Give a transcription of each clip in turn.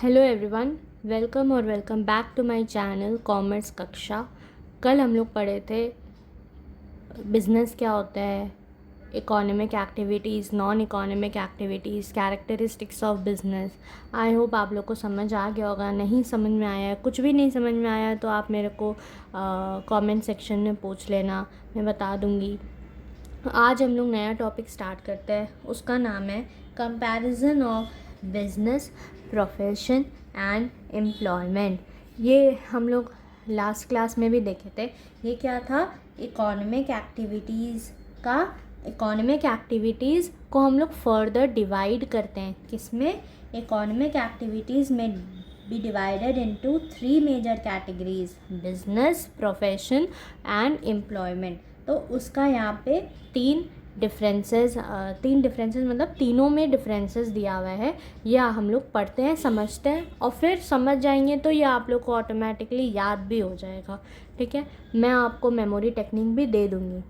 Hello everyone, welcome back to my channel commerce कक्षा। कल हम लोग पढ़े थे बिज़नेस क्या होता है, economic activities, non economic activities, characteristics of business. I hope आप लोग को समझ आ गया होगा। नहीं समझ में आया, कुछ भी नहीं समझ में आया तो आप मेरे को कमेंट सेक्शन में पूछ लेना, मैं बता दूँगी। आज हम लोग नया टॉपिक स्टार्ट करते हैं, उसका नाम है comparison of business, profession and employment. ये हम लोग लास्ट क्लास में भी देखे थे। ये क्या था? इकोनॉमिक एक्टिविटीज़ को हम लोग फर्दर डिवाइड करते हैं। किसमें? इकोनॉमिक एक्टिविटीज़ में be divided into 3 major categories: business, profession and employment. तो उसका यहाँ पे तीन डिफरेंसेस मतलब तीनों में डिफरेंसेस दिया हुआ है। या हम लोग पढ़ते हैं, समझते हैं और फिर समझ जाएंगे तो ये आप लोग को ऑटोमेटिकली याद भी हो जाएगा। ठीक है, मैं आपको मेमोरी टेक्निक भी दे दूँगी।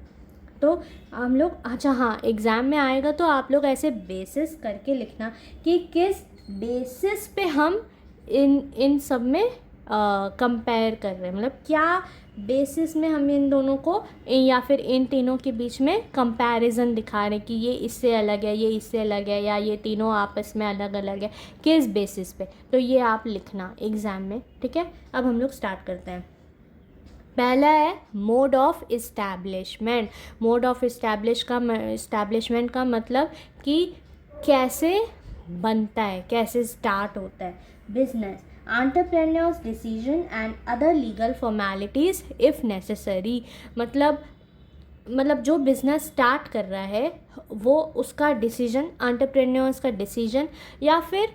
तो हम लोग, अच्छा हाँ, एग्ज़ाम में आएगा तो आप लोग ऐसे बेसिस करके लिखना कि किस बेसिस पे हम इन सब में कंपेयर कर रहे हैं, मतलब क्या बेसिस में हम इन दोनों को या फिर इन तीनों के बीच में कंपैरिजन दिखा रहे हैं कि ये इससे अलग है, ये इससे अलग है, या ये तीनों आपस में अलग अलग है, किस बेसिस पे। तो ये आप लिखना एग्ज़ाम में। ठीक है, अब हम लोग स्टार्ट करते हैं। पहला है mode of establishment. Mode of establishment का मतलब कि कैसे बनता है, कैसे स्टार्ट होता है business. Entrepreneurs decision and other legal formalities if necessary. मतलब जो बिज़नेस स्टार्ट कर रहा है वो उसका डिसीजन, एंटरप्रेन्योर्स का डिसीजन, या फिर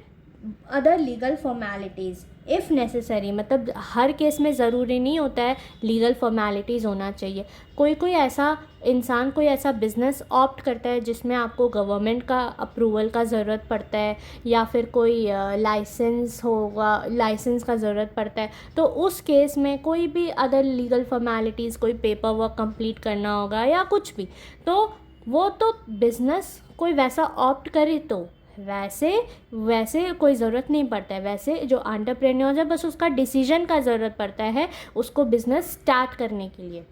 other legal formalities if necessary. मतलब हर केस में ज़रूरी नहीं होता है लीगल फॉर्मेलिटीज़ होना चाहिए। कोई ऐसा इंसान कोई ऐसा बिज़नेस ऑप्ट करता है जिसमें आपको गवर्नमेंट का अप्रूवल का ज़रूरत पड़ता है, या फिर कोई लाइसेंस का ज़रूरत पड़ता है। तो उस केस में कोई भी अदर लीगल फॉर्मेलिटीज़, कोई पेपर वर्क कंप्लीट करना होगा या कुछ भी, तो वो तो बिज़नेस कोई वैसा ऑप्ट करे तो वैसे कोई ज़रूरत नहीं पड़ता है। वैसे जो एंटरप्रेन्योर है बस उसका डिसीजन का ज़रूरत पड़ता है उसको बिज़नेस स्टार्ट करने के लिए।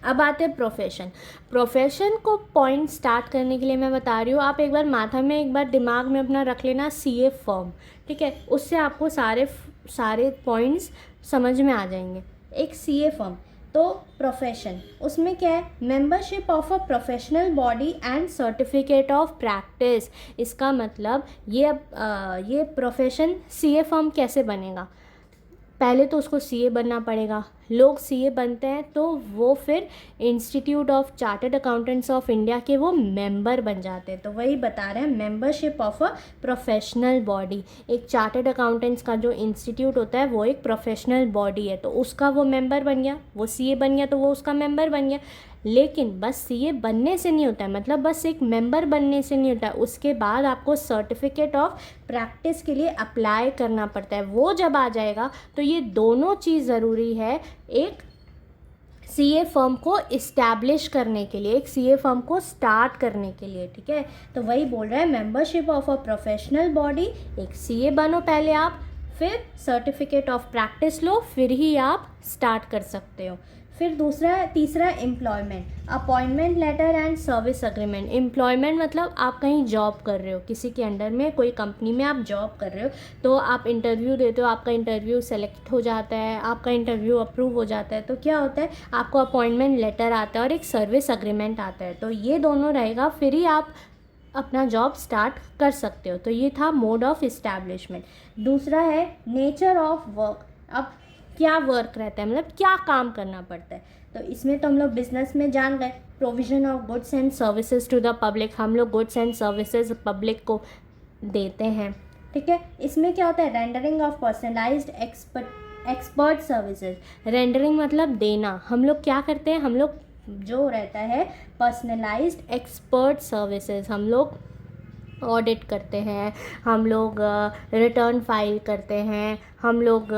अब आते हैं प्रोफेशन को पॉइंट स्टार्ट करने के लिए मैं बता रही हूँ, आप एक बार दिमाग में अपना रख लेना सीए फर्म। ठीक है, उससे आपको सारे पॉइंट्स समझ में आ जाएंगे। एक सीए फर्म, तो प्रोफेशन, उसमें क्या है? Membership of a professional body and certificate of practice. इसका मतलब ये प्रोफेशन सीए फर्म कैसे बनेगा? पहले तो उसको सीए बनना पड़ेगा। लोग सीए बनते हैं तो वो फिर institute of chartered accountants of India के वो मेंबर बन जाते हैं। तो वही बता रहे हैं, membership of a professional body. एक चार्टर्ड अकाउंटेंट्स का जो इंस्टीट्यूट होता है वो एक प्रोफेशनल बॉडी है, तो उसका वो मेंबर बन गया, वो सीए बन गया तो वो उसका मेंबर बन गया। लेकिन बस सीए बनने से नहीं होता है, मतलब बस एक मेंबर बनने से नहीं होता है। उसके बाद आपको सर्टिफिकेट ऑफ प्रैक्टिस के लिए अप्लाई करना पड़ता है। वो जब आ जाएगा तो ये दोनों चीज़ ज़रूरी है एक सीए फर्म को इस्टेब्लिश करने के लिए, एक सीए फर्म को स्टार्ट करने के लिए। ठीक है, तो वही बोल रहा है, membership of a professional body. एक सीए बनो पहले आप, फिर सर्टिफिकेट ऑफ प्रैक्टिस लो, फिर ही आप स्टार्ट कर सकते हो। फिर तीसरा employment, appointment letter and service agreement. Employment मतलब आप कहीं जॉब कर रहे हो, किसी के अंडर में कोई कंपनी में आप जॉब कर रहे हो, तो आप इंटरव्यू देते हो, आपका इंटरव्यू सेलेक्ट हो जाता है, आपका इंटरव्यू अप्रूव हो जाता है, तो क्या होता है, आपको अपॉइंटमेंट लेटर आता है और एक सर्विस अग्रीमेंट आता है। तो ये दोनों रहेगा, फिर ही आप अपना जॉब स्टार्ट कर सकते हो। तो ये था मोड ऑफ इस्टेब्लिशमेंट। दूसरा है नेचर ऑफ वर्क। अब क्या वर्क रहता है, मतलब क्या काम करना पड़ता है, तो इसमें तो हम लोग बिजनेस में जान गए। Provision of goods and services to the public, हम लोग गुड्स एंड सर्विसेज पब्लिक को देते हैं। ठीक है, इसमें क्या होता है? Rendering of personalised expert services. Rendering मतलब देना। हम लोग क्या करते हैं, हम लोग जो रहता है पर्सनलाइज्ड एक्सपर्ट सर्विसेज, हम लोग ऑडिट करते हैं, हम लोग रिटर्न फाइल करते हैं, हम लोग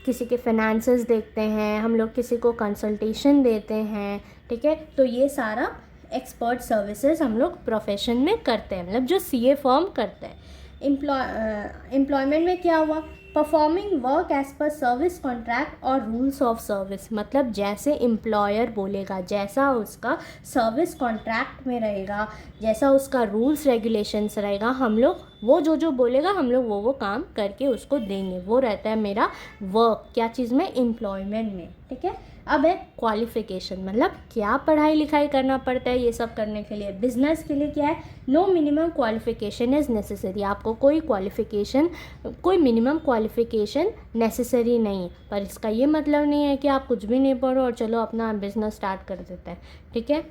किसी के फाइनेंसेस देखते हैं, हम लोग किसी को कंसल्टेशन देते हैं। ठीक है, तो ये सारा एक्सपर्ट सर्विसेज हम लोग प्रोफेशन में करते हैं, मतलब जो सीए फर्म करते हैं। एम्प्लॉयमेंट में क्या हुआ, performing work as per service contract और रूल्स ऑफ सर्विस, मतलब जैसे एम्प्लॉयर बोलेगा, जैसा उसका सर्विस कॉन्ट्रैक्ट में रहेगा, जैसा उसका रूल्स रेगुलेशंस रहेगा, हम लोग वो जो बोलेगा हम लोग वो काम करके उसको देंगे। वो रहता है मेरा वर्क, क्या चीज़ में, एम्प्लॉयमेंट में, ठीक है। अब है क्वालिफिकेशन, मतलब क्या पढ़ाई लिखाई करना पड़ता है ये सब करने के लिए। बिजनेस के लिए क्या है, no minimum qualification is necessary, आपको कोई मिनिमम क्वालिफिकेशन नेसेसरी नहीं है, पर इसका ये मतलब नहीं है कि आप कुछ भी नहीं पढ़ो और चलो अपना बिजनेस स्टार्ट कर देते हैं, ठीक है।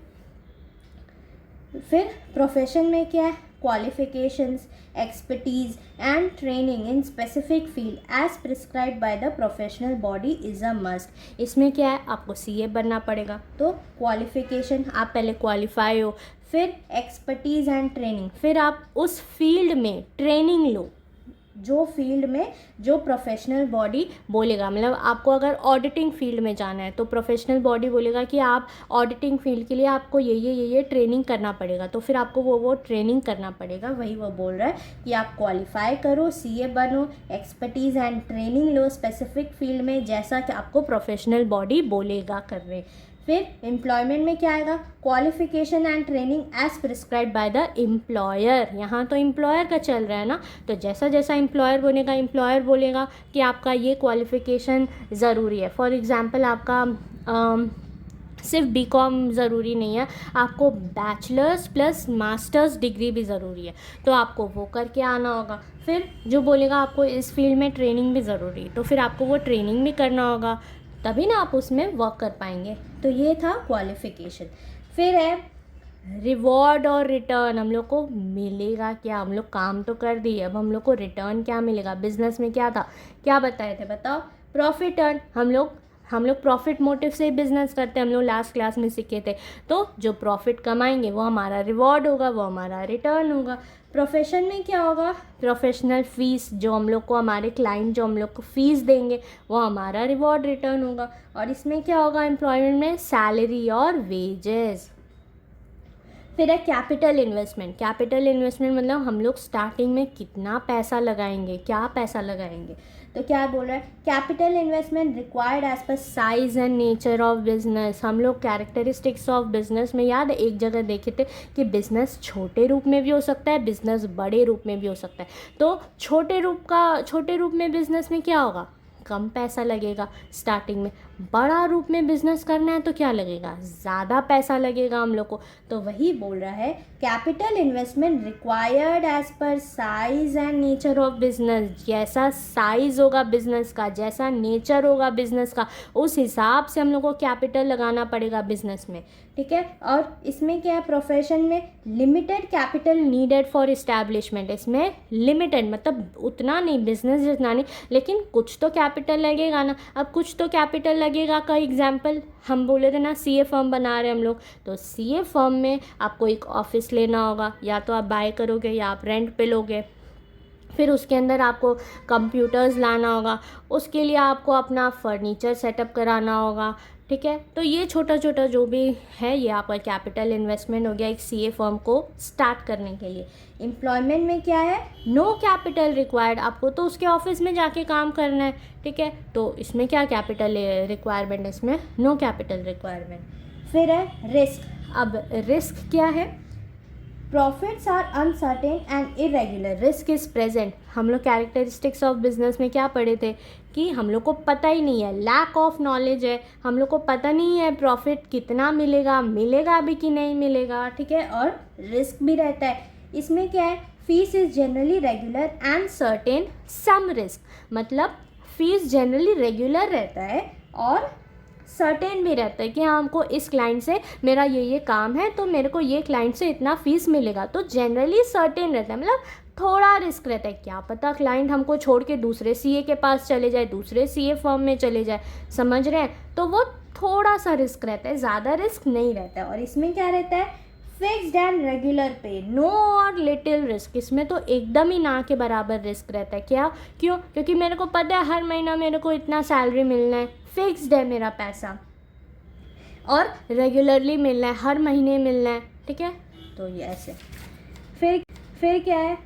फिर प्रोफेशन में क्या है, qualifications, expertise and training in specific field as prescribed by the professional body is a must. इसमें क्या है, आपको सीए बनना पड़ेगा, तो क्वालिफिकेशन, आप पहले क्वालिफाई हो, फिर एक्सपर्टीज एंड ट्रेनिंग, फिर आप उस फील्ड में ट्रेनिंग लो जो फील्ड में जो प्रोफेशनल बॉडी बोलेगा। मतलब आपको अगर ऑडिटिंग फील्ड में जाना है तो प्रोफेशनल बॉडी बोलेगा कि आप ऑडिटिंग फील्ड के लिए आपको ये ट्रेनिंग करना पड़ेगा, तो फिर आपको वो ट्रेनिंग करना पड़ेगा। वही वो बोल रहा है कि आप क्वालिफाई करो, सीए बनो, expertise and training low specific field में, जैसा कि आपको प्रोफेशनल बॉडी बोलेगा करने। फिर एम्प्लॉयमेंट में क्या आएगा, qualification and training as prescribe by the employer. यहाँ तो एम्प्लॉयर का चल रहा है ना, तो जैसा जैसा एम्प्लॉयर बोलेगा कि आपका ये क्वालिफिकेशन ज़रूरी है। फॉर एग्जांपल आपका सिर्फ बीकॉम ज़रूरी नहीं है, आपको बैचलर्स प्लस मास्टर्स डिग्री भी ज़रूरी है, तो आपको वो करके आना होगा। फिर जो बोलेगा आपको इस फील्ड में ट्रेनिंग भी ज़रूरी है, तो फिर आपको वो ट्रेनिंग भी करना होगा, तभी ना आप उसमें वर्क कर पाएंगे। तो ये था क्वालिफिकेशन। फिर है रिवॉर्ड और रिटर्न, हम लोग को मिलेगा क्या, हम लोग काम तो कर दिए, अब हम लोग को रिटर्न क्या मिलेगा। बिजनेस में क्या था, क्या बताए थे, बताओ, प्रॉफिट अर्न। हम लोग प्रॉफिट मोटिव से बिजनेस करते हैं, हम लोग लास्ट क्लास में सीखे थे। तो जो प्रॉफिट कमाएंगे वो हमारा रिवॉर्ड होगा, वो हमारा रिटर्न होगा। प्रोफेशन में क्या होगा, प्रोफेशनल फीस, जो हम लोग को हमारे क्लाइंट जो हम लोग को फीस देंगे वो हमारा रिवॉर्ड रिटर्न होगा। और इसमें क्या होगा, एम्प्लॉयमेंट में सैलरी और वेजेस। फिर है कैपिटल इन्वेस्टमेंट मतलब हम लोग स्टार्टिंग में कितना पैसा लगाएंगे, क्या पैसा लगाएंगे। तो क्या बोल रहा है, capital investment required as per size and nature of business. हम लोग कैरेक्टरिस्टिक्स ऑफ बिजनेस में याद है एक जगह देखे थे कि बिजनेस छोटे रूप में भी हो सकता है, बिजनेस बड़े रूप में भी हो सकता है। तो छोटे रूप में बिजनेस में क्या होगा, कम पैसा लगेगा स्टार्टिंग में। बड़ा रूप में बिजनेस करना है तो क्या लगेगा, ज़्यादा पैसा लगेगा हम लोग को। तो वही बोल रहा है, capital investment required as per size and nature of business. जैसा साइज होगा बिजनेस का, जैसा नेचर होगा बिजनेस का, उस हिसाब से हम लोग को कैपिटल लगाना पड़ेगा बिजनेस में, ठीक है। और इसमें क्या है, प्रोफेशन में limited capital needed for establishment. इसमें लिमिटेड मतलब उतना नहीं, बिजनेस जितना नहीं, लेकिन कुछ तो कैपिटल लगेगा ना। अब कुछ तो कैपिटल लगेगा का एग्जाम्पल हम बोले थे ना, सीए फर्म बना रहे हैं हम लोग, तो सीए फर्म में आपको एक ऑफिस लेना होगा, या तो आप बाय करोगे या आप रेंट पे लोगे। फिर उसके अंदर आपको कंप्यूटर्स लाना होगा, उसके लिए आपको अपना फर्नीचर सेटअप कराना होगा, ठीक है। तो ये छोटा छोटा जो भी है ये आपका कैपिटल इन्वेस्टमेंट हो गया एक सीए फर्म को स्टार्ट करने के लिए। एम्प्लॉयमेंट में क्या है, नो कैपिटल रिक्वायर्ड, आपको तो उसके ऑफिस में जाके काम करना है, ठीक है। तो इसमें क्या कैपिटल रिक्वायरमेंट है, इसमें नो कैपिटल रिक्वायरमेंट। फिर है रिस्क। अब रिस्क क्या है, profits are uncertain and irregular, risk is present. हम लोग कैरेक्टरिस्टिक्स ऑफ बिजनेस में क्या पढ़े थे कि हम लोग को पता ही नहीं है, लैक ऑफ नॉलेज है, हम लोग को पता नहीं है प्रॉफिट कितना मिलेगा भी कि नहीं मिलेगा, ठीक है। और रिस्क भी रहता है। इसमें क्या है, fees is generally regular and certain some risk, मतलब फीस जनरली रेगुलर रहता है और सर्टेन भी रहता है कि हाँ हमको इस क्लाइंट से मेरा ये काम है तो मेरे को ये क्लाइंट से इतना फ़ीस मिलेगा। तो जनरली सर्टेन रहता है, मतलब थोड़ा रिस्क रहता है, क्या पता क्लाइंट हमको छोड़ के दूसरे सीए के पास चले जाए, दूसरे सीए फर्म में चले जाए, समझ रहे हैं। तो वो थोड़ा सा रिस्क रहता है, ज़्यादा रिस्क नहीं रहता है। और इसमें क्या रहता है, फिक्स्ड एंड रेगुलर पे, नो और लिटिल रिस्क। इसमें तो एकदम ही ना के बराबर रिस्क रहता है। क्यों, क्योंकि मेरे को पता है हर महीना मेरे को इतना सैलरी मिलना है, फिक्स्ड है मेरा पैसा, और रेगुलरली मिलना है, हर महीने मिलना है, ठीक है। तो ये ऐसे। फिर क्या है,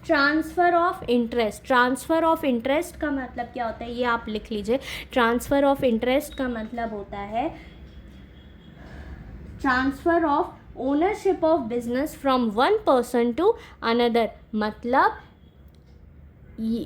transfer of interest. Transfer of interest का मतलब क्या होता है, ये आप लिख लीजिए। ट्रांसफ़र ऑफ इंटरेस्ट का मतलब होता है transfer of ownership of business from one person to another. मतलब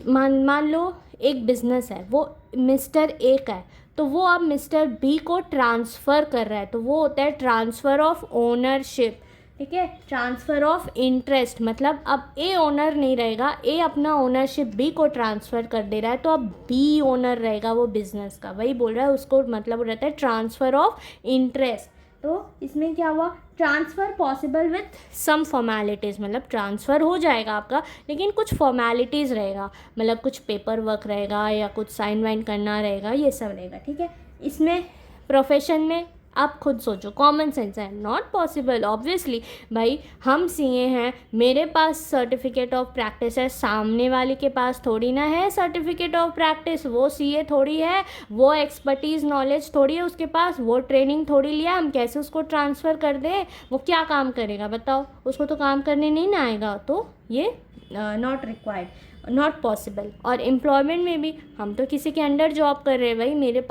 मान लो एक बिजनेस है, वो मिस्टर ए का है, तो वो अब मिस्टर बी को ट्रांसफ़र कर रहा है, तो वो होता है ट्रांसफ़र ऑफ ओनरशिप। ठीक है। ट्रांसफ़र ऑफ इंटरेस्ट मतलब अब ए ओनर नहीं रहेगा, ए अपना ओनरशिप बी को ट्रांसफ़र कर दे रहा है, तो अब बी ओनर रहेगा वो बिज़नेस का। वही बोल रहा है, उसको मतलब रहता है ट्रांसफ़र ऑफ इंटरेस्ट। तो इसमें क्या हुआ, transfer possible with some formalities, मतलब ट्रांसफ़र हो जाएगा आपका, लेकिन कुछ फॉर्मेलिटीज़ रहेगा, मतलब कुछ पेपर वर्क रहेगा या कुछ साइन वाइन करना रहेगा, ये सब रहेगा। ठीक है। इसमें प्रोफेशन में आप खुद सोचो, कॉमन सेंस है, नॉट पॉसिबल ऑब्वियसली। भाई हम सीए हैं, मेरे पास सर्टिफिकेट ऑफ प्रैक्टिस है, सामने वाले के पास थोड़ी ना है सर्टिफिकेट ऑफ प्रैक्टिस, वो सीए थोड़ी है, वो एक्सपर्टीज़ नॉलेज थोड़ी है उसके पास, वो ट्रेनिंग थोड़ी लिया, हम कैसे उसको ट्रांसफ़र कर दें, वो क्या काम करेगा बताओ, उसको तो काम करने नहीं ना आएगा, तो ये नॉट रिक्वायर्ड, नॉट पॉसिबल। और एम्प्लॉयमेंट में भी हम तो किसी के अंडर जॉब कर रहे हैं, भाई मेरे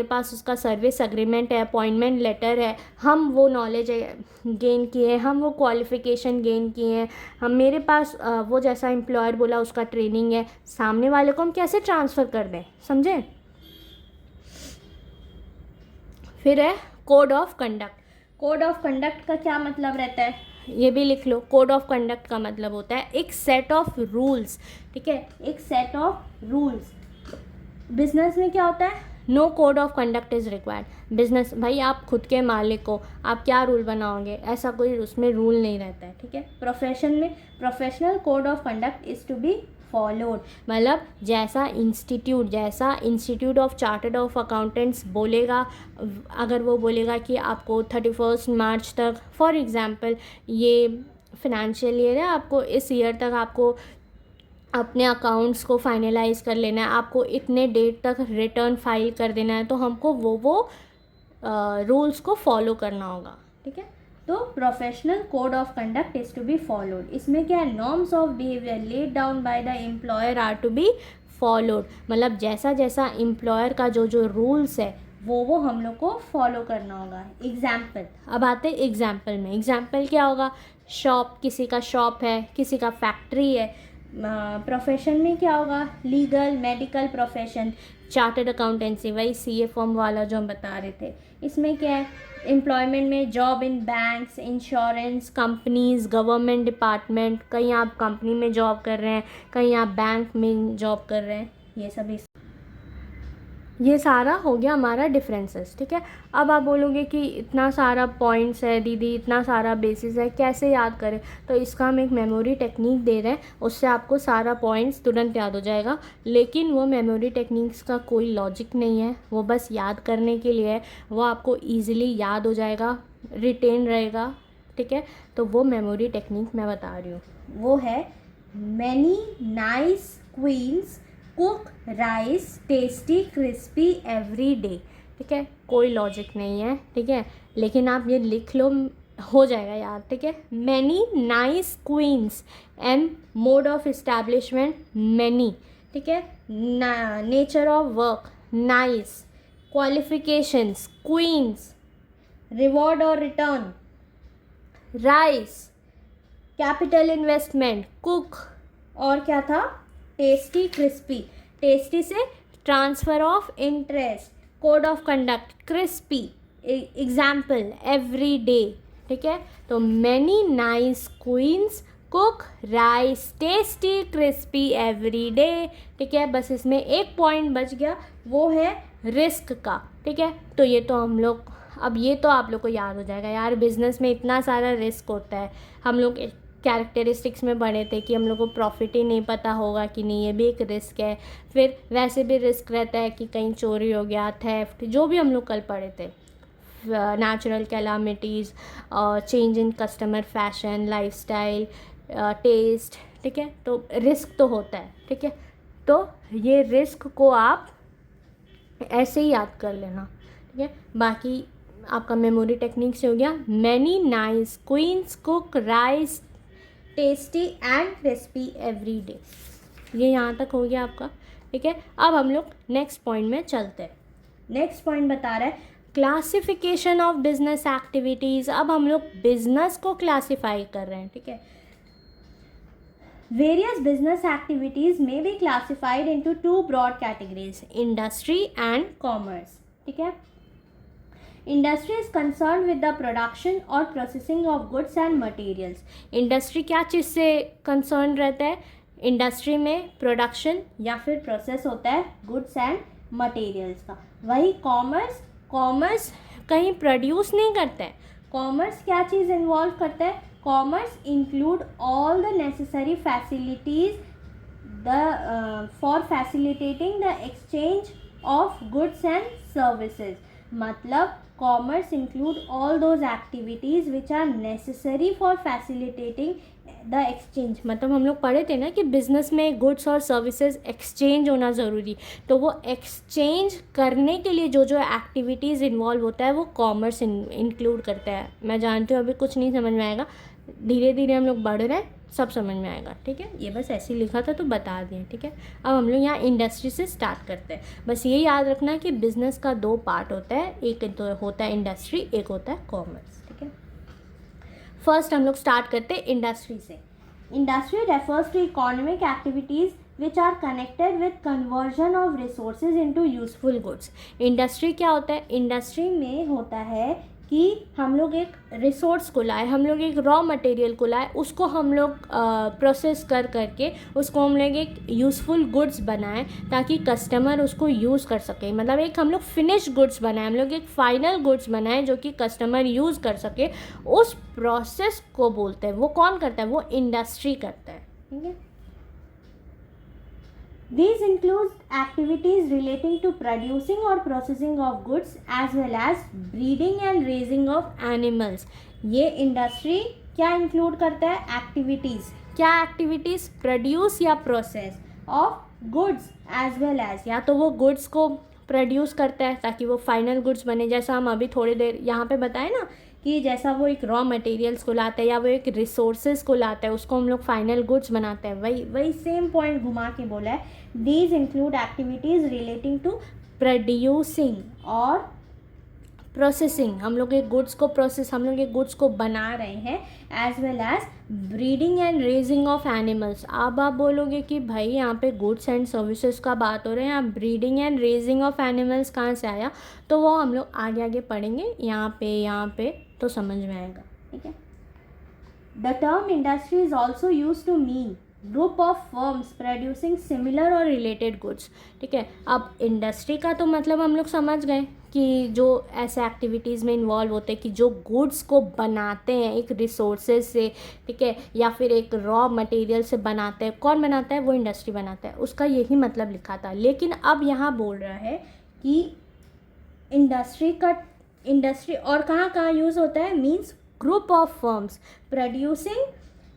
पास उसका सर्विस एग्रीमेंट है, अपॉइंटमेंट लेटर है, हम वो नॉलेज गेन किए हैं, हम वो क्वालिफ़िकेशन गेन किए हैं, हम मेरे पास वो जैसा एम्प्लॉयर बोला उसका ट्रेनिंग है, सामने वाले को हम कैसे ट्रांसफ़र कर दें, समझे। फिर है code of conduct. Code of conduct का क्या मतलब रहता है, ये भी लिख लो। कोड ऑफ कंडक्ट का मतलब होता है एक सेट ऑफ रूल्स। ठीक है, एक सेट ऑफ रूल्स। बिजनेस में क्या होता है, no code of conduct is required. Business भाई आप खुद के मालिक हो, आप क्या रूल बनाओगे, ऐसा कोई उसमें रूल नहीं रहता है। ठीक है। प्रोफेशन में professional code of conduct is to be followed, मतलब जैसा institute of chartered of accountants बोलेगा, अगर वो बोलेगा कि आपको 31 मार्च तक, फॉर एग्ज़ाम्पल ये फिनेंशियल ईयर है, आपको इस ईयर तक आपको अपने अकाउंट्स को फाइनलाइज कर लेना है, आपको इतने डेट तक रिटर्न फाइल कर देना है, तो हमको वो रूल्स को फॉलो करना होगा। ठीक है। तो professional code of conduct is to be followed. इसमें क्या है, norms of behaviour laid down by the employer are to be followed, मतलब जैसा जैसा एम्प्लॉयर का जो रूल्स है वो हम लोग को फॉलो करना होगा। एग्जाम्पल, अब आते हैं एग्जाम्पल में। एग्जाम्पल क्या होगा, शॉप, किसी का शॉप है, किसी का फैक्ट्री है। प्रोफेशन में क्या होगा, legal, medical profession, chartered accountancy, वही सीए फॉर्म वाला जो हम बता रहे थे। इसमें क्या है, एम्प्लॉयमेंट में job in banks, insurance companies, government department, कहीं आप कंपनी में जॉब कर रहे हैं, कहीं आप बैंक में जॉब कर रहे हैं, ये सारा हो गया हमारा डिफरेंसेस। ठीक है। अब आप बोलोगे कि इतना सारा पॉइंट्स है दीदी, इतना सारा बेसिस है, कैसे याद करें, तो इसका हम एक मेमोरी टेक्निक दे रहे हैं, उससे आपको सारा पॉइंट्स तुरंत याद हो जाएगा। लेकिन वो मेमोरी टेक्निक्स का कोई लॉजिक नहीं है, वो बस याद करने के लिए है, वो आपको ईजिली याद हो जाएगा, रिटेन रहेगा। ठीक है। तो वो मेमोरी टेक्निक मैं बता रही हूँ, वो है many nice queens cook rice tasty crispy every day. ठीक है, कोई लॉजिक नहीं है। ठीक है, लेकिन आप ये लिख लो, हो जाएगा यार। ठीक है, many nice queens, M mode of establishment many. ठीक है, nature of work nice, qualifications queens, reward और return rice, capital investment cook, और क्या था, टेस्टी क्रिस्पी। टेस्टी से transfer of interest, code of conduct crispy, example every day. ठीक है, तो many nice queens cook rice tasty crispy every day. ठीक है, बस इसमें एक पॉइंट बच गया, वो है रिस्क का। ठीक है, तो ये तो हम लोग, अब ये तो आप लोग को याद हो जाएगा यार, बिज़नेस में इतना सारा रिस्क होता है। हम लोग कैरेक्टरिस्टिक्स में पढ़े थे कि हम लोग को प्रॉफिट ही नहीं पता होगा कि नहीं, ये भी एक रिस्क है। फिर वैसे भी रिस्क रहता है कि कहीं चोरी हो गया, थेफ्ट, जो भी हम लोग कल पढ़े थे, natural calamities, change in customer fashion, lifestyle, taste. ठीक है, तो रिस्क तो होता है। ठीक है, तो ये रिस्क को आप ऐसे ही याद कर लेना। ठीक है, बाकी आपका मेमोरी टेक्निक से हो गया, many nice queens cook rice tasty and crispy every day. ये यहाँ तक हो गया आपका, ठीक है। अब हम लोग नेक्स्ट पॉइंट में चलते हैं। नेक्स्ट पॉइंट बता रहा है क्लासिफिकेशन ऑफ बिजनेस एक्टिविटीज़। अब हम लोग बिजनेस को क्लासीफाई कर रहे हैं, ठीक है। वेरियस बिजनेस एक्टिविटीज़ में be classified into two broad categories, industry and commerce, ठीक है। Industry is concern with the production और processing of goods and materials. Industry क्या चीज़ से कंसर्न रहता है? इंडस्ट्री में प्रोडक्शन या फिर प्रोसेस होता है गुड्स एंड मटेरियल्स का। वही कॉमर्स, कॉमर्स कहीं प्रोड्यूस नहीं करता है। कॉमर्स क्या चीज़ इन्वॉल्व करता है? Commerce include all the necessary facilities for facilitating the exchange of goods and services. मतलब commerce include all those activities which are necessary for facilitating the exchange. मतलब हम लोग पढ़े थे ना कि बिजनेस में गुड्स और सर्विसेज एक्सचेंज होना ज़रूरी, तो वो एक्सचेंज करने के लिए जो जो एक्टिविटीज़ इन्वॉल्व होता है वो कॉमर्स इंक्लूड करता है। मैं जानती हूँ अभी कुछ नहीं समझ में आएगा, धीरे धीरे हम लोग बढ़ रहे हैं, सब समझ में आएगा, ठीक है। ये बस ऐसे ही लिखा था तो बता दिए, ठीक है। अब हम लोग यहाँ इंडस्ट्री से स्टार्ट करते हैं। बस ये याद रखना कि बिजनेस का दो पार्ट होता है, एक तो होता है इंडस्ट्री, एक होता है कॉमर्स, ठीक है। फर्स्ट हम लोग स्टार्ट करते हैं इंडस्ट्री से। Industry refers to economic activities which are connected with conversion of resources into useful goods. Industry क्या होता है? इंडस्ट्री में होता है कि हम लोग एक रिसोर्स को लाए, हम लोग एक रॉ मटेरियल को लाए, उसको हम लोग प्रोसेस कर करके उसको हम लोग एक यूज़फुल गुड्स बनाएं ताकि कस्टमर उसको यूज़ कर सके। मतलब एक हम लोग फिनिश गुड्स बनाएं, हम लोग एक फाइनल गुड्स बनाएं जो कि कस्टमर यूज़ कर सके। उस प्रोसेस को बोलते हैं, वो कौन करता है? वो इंडस्ट्री करता है, ठीक है। These include activities relating to producing or processing of goods as well as breeding and raising of animals. ये इंडस्ट्री क्या इंक्लूड करता है? एक्टिविटीज़। क्या एक्टिविटीज़? प्रोड्यूस या process of goods as well as, या तो वो गुड्स को प्रोड्यूस करता है ताकि वो फाइनल गुड्स बने, जैसा हम अभी थोड़ी देर यहाँ पे बताए ना कि जैसा वो एक रॉ मटेरियल्स को लाता है या वो एक रिसोर्सेज को लाता है, उसको हम लोग फाइनल गुड्स बनाते हैं। वही सेम पॉइंट घुमा के बोला है। These include activities relating to producing और प्रोसेसिंग। हम लोग एक गुड्स को हम लोग एक गुड्स को बना रहे हैं, as well as breeding and raising of animals. अब आप बोलोगे कि भाई यहाँ पे गुड्स एंड सर्विसेज का बात हो रहा है, यहाँ breeding and raising of animals कहाँ से आया? तो वो हम लोग आगे आगे पढ़ेंगे, यहाँ पे तो समझ में आएगा, ठीक है। The term industry is also use to mean group of firms producing similar और रिलेटेड गुड्स, ठीक है। अब इंडस्ट्री का तो मतलब हम लोग समझ गए कि जो ऐसे एक्टिविटीज़ में इन्वॉल्व होते हैं कि जो गुड्स को बनाते हैं एक रिसोर्सेज से, ठीक है, या फिर एक रॉ मटेरियल से बनाते हैं। कौन बनाता है? वो इंडस्ट्री बनाता है। उसका यही मतलब लिखा था। लेकिन अब यहाँ बोल रहा है कि इंडस्ट्री और कहाँ यूज़ होता है? Means group of firms producing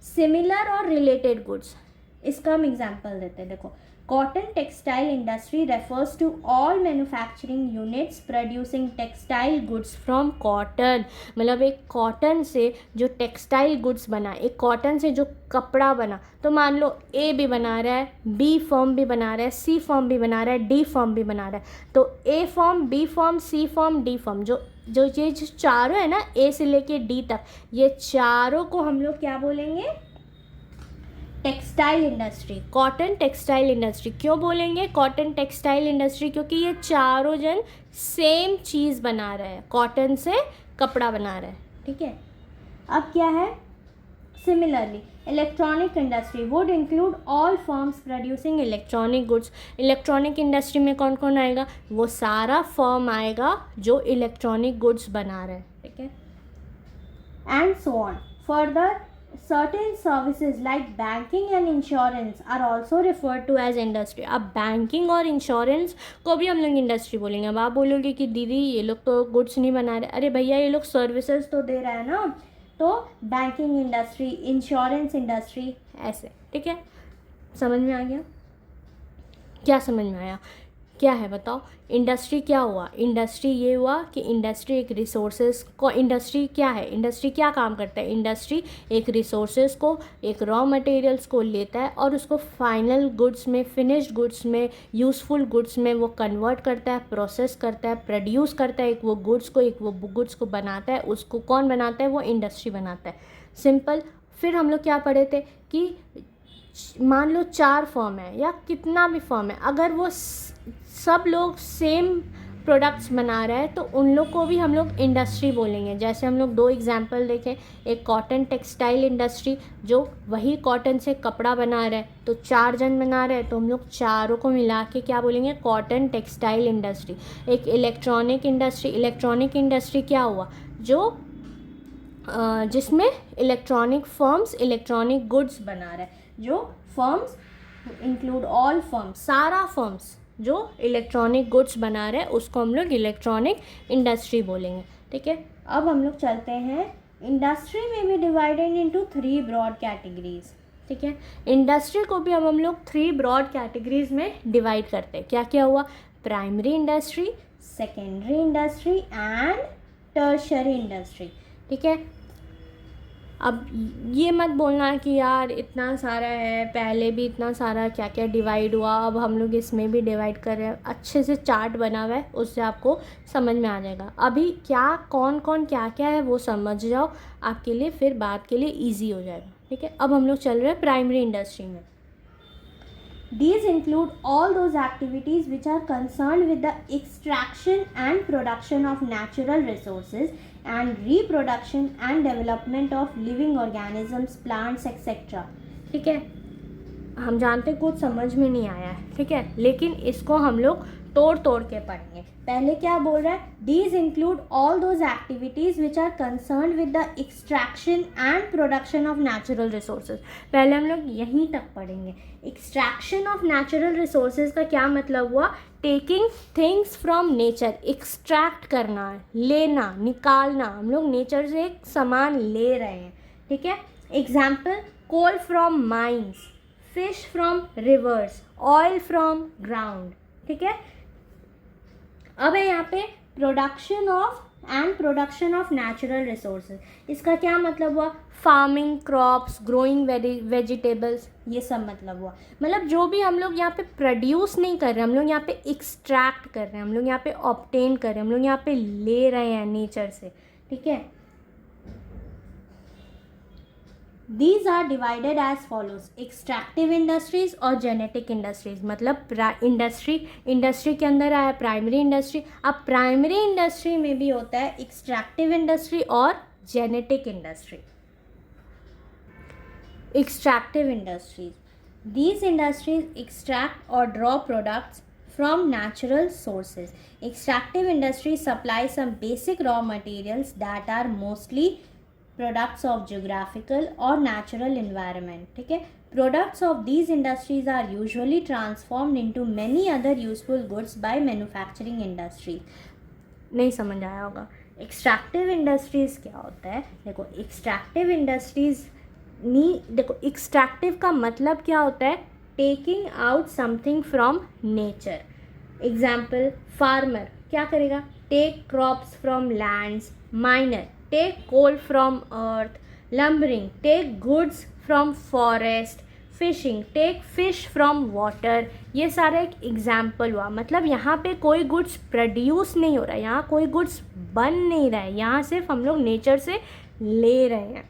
similar और रिलेटेड गुड्स। इसका हम एग्जाम्पल देते हैं। देखो, cotton textile industry refers to all manufacturing units producing textile goods from cotton. मतलब एक कॉटन से जो टेक्सटाइल गुड्स बना, एक कॉटन से जो कपड़ा बना, तो मान लो ए भी बना रहा है, बी फर्म भी बना रहा है, सी फर्म भी बना रहा है, डी फर्म भी बना रहा है। तो ए फर्म, बी फर्म, सी फर्म, डी फर्म, जो ये जो चारों है ना, ए से लेके डी तक, ये चारों को हम लोग क्या बोलेंगे? Textile industry, cotton textile industry. क्यों बोलेंगे कॉटन टेक्सटाइल इंडस्ट्री? क्योंकि ये चारों जन सेम चीज़ बना रहे हैं, कॉटन से कपड़ा बना रहे हैं, ठीक है। अब क्या है? Similarly electronic industry would include all firms producing electronic goods. Electronic industry में कौन कौन आएगा? वो सारा फर्म आएगा जो इलेक्ट्रॉनिक गुड्स बना रहे हैं, ठीक है। And so on. Further certain services like banking and insurance are also referred to as industry. अब बैंकिंग और इंश्योरेंस को भी हम लोग इंडस्ट्री बोलेंगे। अब आप बोलोगे कि दीदी ये लोग तो गुड्स नहीं बना रहे। अरे भैया ये लोग सर्विसेज तो दे रहा है ना, तो बैंकिंग इंडस्ट्री, इंश्योरेंस इंडस्ट्री, ऐसे, ठीक है। समझ में आ गया? क्या समझ में आया? क्या है बताओ? इंडस्ट्री क्या हुआ? इंडस्ट्री ये हुआ कि इंडस्ट्री एक रिसोर्सेज को, इंडस्ट्री क्या है, इंडस्ट्री क्या काम करता है? इंडस्ट्री एक रिसोर्सेज को, एक रॉ मटेरियल्स को लेता है और उसको फाइनल गुड्स में, फिनिश्ड गुड्स में, यूज़फुल गुड्स में वो कन्वर्ट करता है, प्रोसेस करता है, प्रोड्यूस करता है एक वो गुड्स को बनाता है। उसको कौन बनाता है? वो इंडस्ट्री बनाता है। सिंपल। फिर हम लोग क्या पढ़े थे कि मान लो 4 फर्म है या कितना भी फर्म है, अगर वो सब लोग सेम प्रोडक्ट्स बना रहे हैं तो उन लोग को भी हम लोग इंडस्ट्री बोलेंगे। जैसे हम लोग 2 एग्जांपल देखें, एक कॉटन टेक्सटाइल इंडस्ट्री जो वही कॉटन से कपड़ा बना रहा है, तो 4 जन बना रहे हैं तो हम लोग चारों को मिला के क्या बोलेंगे? Cotton textile industry. एक इलेक्ट्रॉनिक इंडस्ट्री क्या हुआ? जो जिसमें इलेक्ट्रॉनिक फर्म्स इलेक्ट्रॉनिक गुड्स बना रहे हैं, जो फर्म्स इंक्लूड ऑल फर्म्स, सारा फर्म्स जो इलेक्ट्रॉनिक गुड्स बना रहे हैं उसको हम लोग इलेक्ट्रॉनिक इंडस्ट्री बोलेंगे। ठीक है, अब हम लोग चलते हैं, इंडस्ट्री में भी डिवाइडेड इनटू 3 ब्रॉड कैटेगरीज। ठीक है, इंडस्ट्री को भी अब हम लोग 3 ब्रॉड कैटेगरीज में डिवाइड करते हैं। क्या क्या हुआ? Primary industry, secondary industry and tertiary industry. ठीक है, अब ये मत बोलना कि यार इतना सारा है, पहले भी इतना सारा क्या क्या डिवाइड हुआ, अब हम लोग इसमें भी डिवाइड कर रहे हैं। अच्छे से चार्ट बना हुआ है, उससे आपको समझ में आ जाएगा। अभी क्या कौन कौन क्या क्या है वो समझ जाओ, आपके लिए फिर बात के लिए ईजी हो जाएगा। ठीक है, अब हम लोग चल रहे हैं प्राइमरी इंडस्ट्री में। These include all those activities which are concerned with the extraction and production of natural resources and reproduction and development of living organisms, plants, etc. ठीक है, हम जानते कुछ समझ में नहीं आया है, ठीक है, लेकिन इसको हम लोग तोड़ तोड़ के पढ़ेंगे। पहले क्या बोल रहा है? These include all those activities which are concerned with the extraction and production of natural resources। पहले हम लोग यहीं तक पढ़ेंगे। Extraction of natural resources का क्या मतलब हुआ? Taking things from nature, extract करना, लेना, निकालना। हम लोग नेचर से एक सामान ले रहे हैं। ठीक है, example, coal from mines, fish from rivers, oil from ground। ठीक है, अब है यहाँ पे प्रोडक्शन ऑफ नेचुरल रिसोर्सेज। इसका क्या मतलब हुआ? फार्मिंग, क्रॉप्स, ग्रोइंग वेजिटेबल्स, ये सब मतलब हुआ। मतलब जो भी हम लोग यहाँ पे प्रोड्यूस नहीं कर रहे, हम लोग यहाँ पे एक्सट्रैक्ट कर रहे हैं, हम लोग यहाँ पे ऑब्टेन कर रहे हैं, हम लोग यहाँ पे ले रहे हैं नेचर से। ठीक है, These are divided as follows: extractive industries और genetic industries। मतलब इंडस्ट्री के अंदर आया प्राइमरी इंडस्ट्री। अब प्राइमरी इंडस्ट्री में भी होता है एक्सट्रैक्टिव इंडस्ट्री और genetic industry. Extractive industries, these industries extract or draw products from natural sources. Extractive industries supply some basic raw materials that are mostly products of geographical or natural environment। ठीक है, products of these industries are usually transformed into many other useful goods by manufacturing industries। नहीं समझ आया होगा। Extractive industries क्या होता है? देखो, एक्सट्रैक्टिव इंडस्ट्रीज़ देखो, एक्सट्रैक्टिव का मतलब क्या होता है? Taking out something from nature. Example, farmer क्या करेगा? Take crops from lands. Miner take coal from earth। lumbering take goods from forest। fishing take fish from water। ये सारा एक एग्जाम्पल हुआ। मतलब यहाँ पे कोई गुड्स प्रोड्यूस नहीं हो रहा है, यहाँ कोई गुड्स बन नहीं रहा है, यहाँ सिर्फ हम लोग नेचर से ले रहे हैं।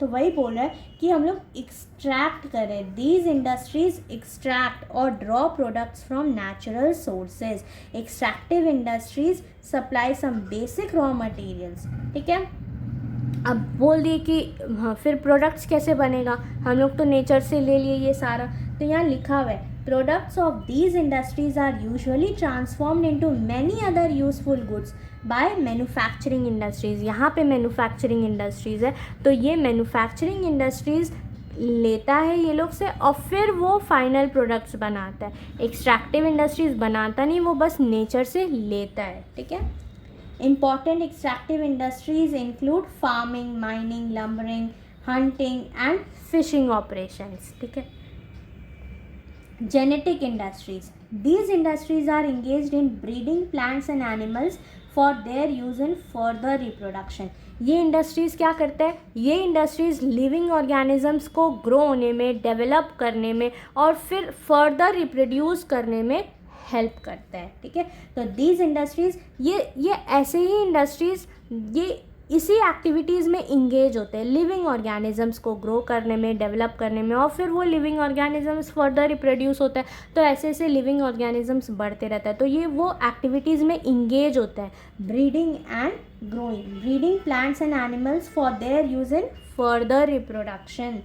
तो वही बोल रहा है कि हम लोग एक्सट्रैक्ट करें। दीज इंडस्ट्रीज एक्सट्रैक्ट और draw products from natural sources. Extractive industries supply some basic raw materials. ठीक है, अब बोल दिए कि हाँ, फिर प्रोडक्ट्स कैसे बनेगा? हम लोग तो नेचर से ले लिए ये सारा, तो यहाँ लिखा हुआ है products of these industries are usually transformed into many other useful goods by manufacturing industries. यहाँ पे मैन्युफैक्चरिंग इंडस्ट्रीज़ है, तो ये मैन्युफैक्चरिंग इंडस्ट्रीज़ लेता है ये लोग से और फिर वो फाइनल प्रोडक्ट्स बनाता है। एक्सट्रैक्टिव इंडस्ट्रीज़ बनाता नहीं, वो बस नेचर से लेता है। ठीक है, important extractive industries include farming, mining, lumbering, hunting and fishing operations. ठीक है, genetic industries. These industries are engaged in breeding plants and animals for their use in further reproduction. ये इंडस्ट्रीज़ क्या करते हैं? ये इंडस्ट्रीज़ लिविंग ऑर्गेनिजम्स को grow होने में, डेवलप करने में और फिर फर्दर रिप्रोड्यूस करने में हेल्प करता है. ठीक है, तो दीज इंडस्ट्रीज़ ये ऐसे ही इंडस्ट्रीज़ ये इसी एक्टिविटीज़ में इंगेज होते हैं, लिविंग ऑर्गेनिजम्स को ग्रो करने में, डेवलप करने में, और फिर वो लिविंग ऑर्गेनिजम्स फर्दर रिप्रोड्यूस होता है. तो ऐसे ऐसे लिविंग ऑर्गेनिजम्स बढ़ते रहता है. तो ये वो एक्टिविटीज़ में इंगेज होता है, breeding and growing, breeding plants and animals for their use in further reproduction.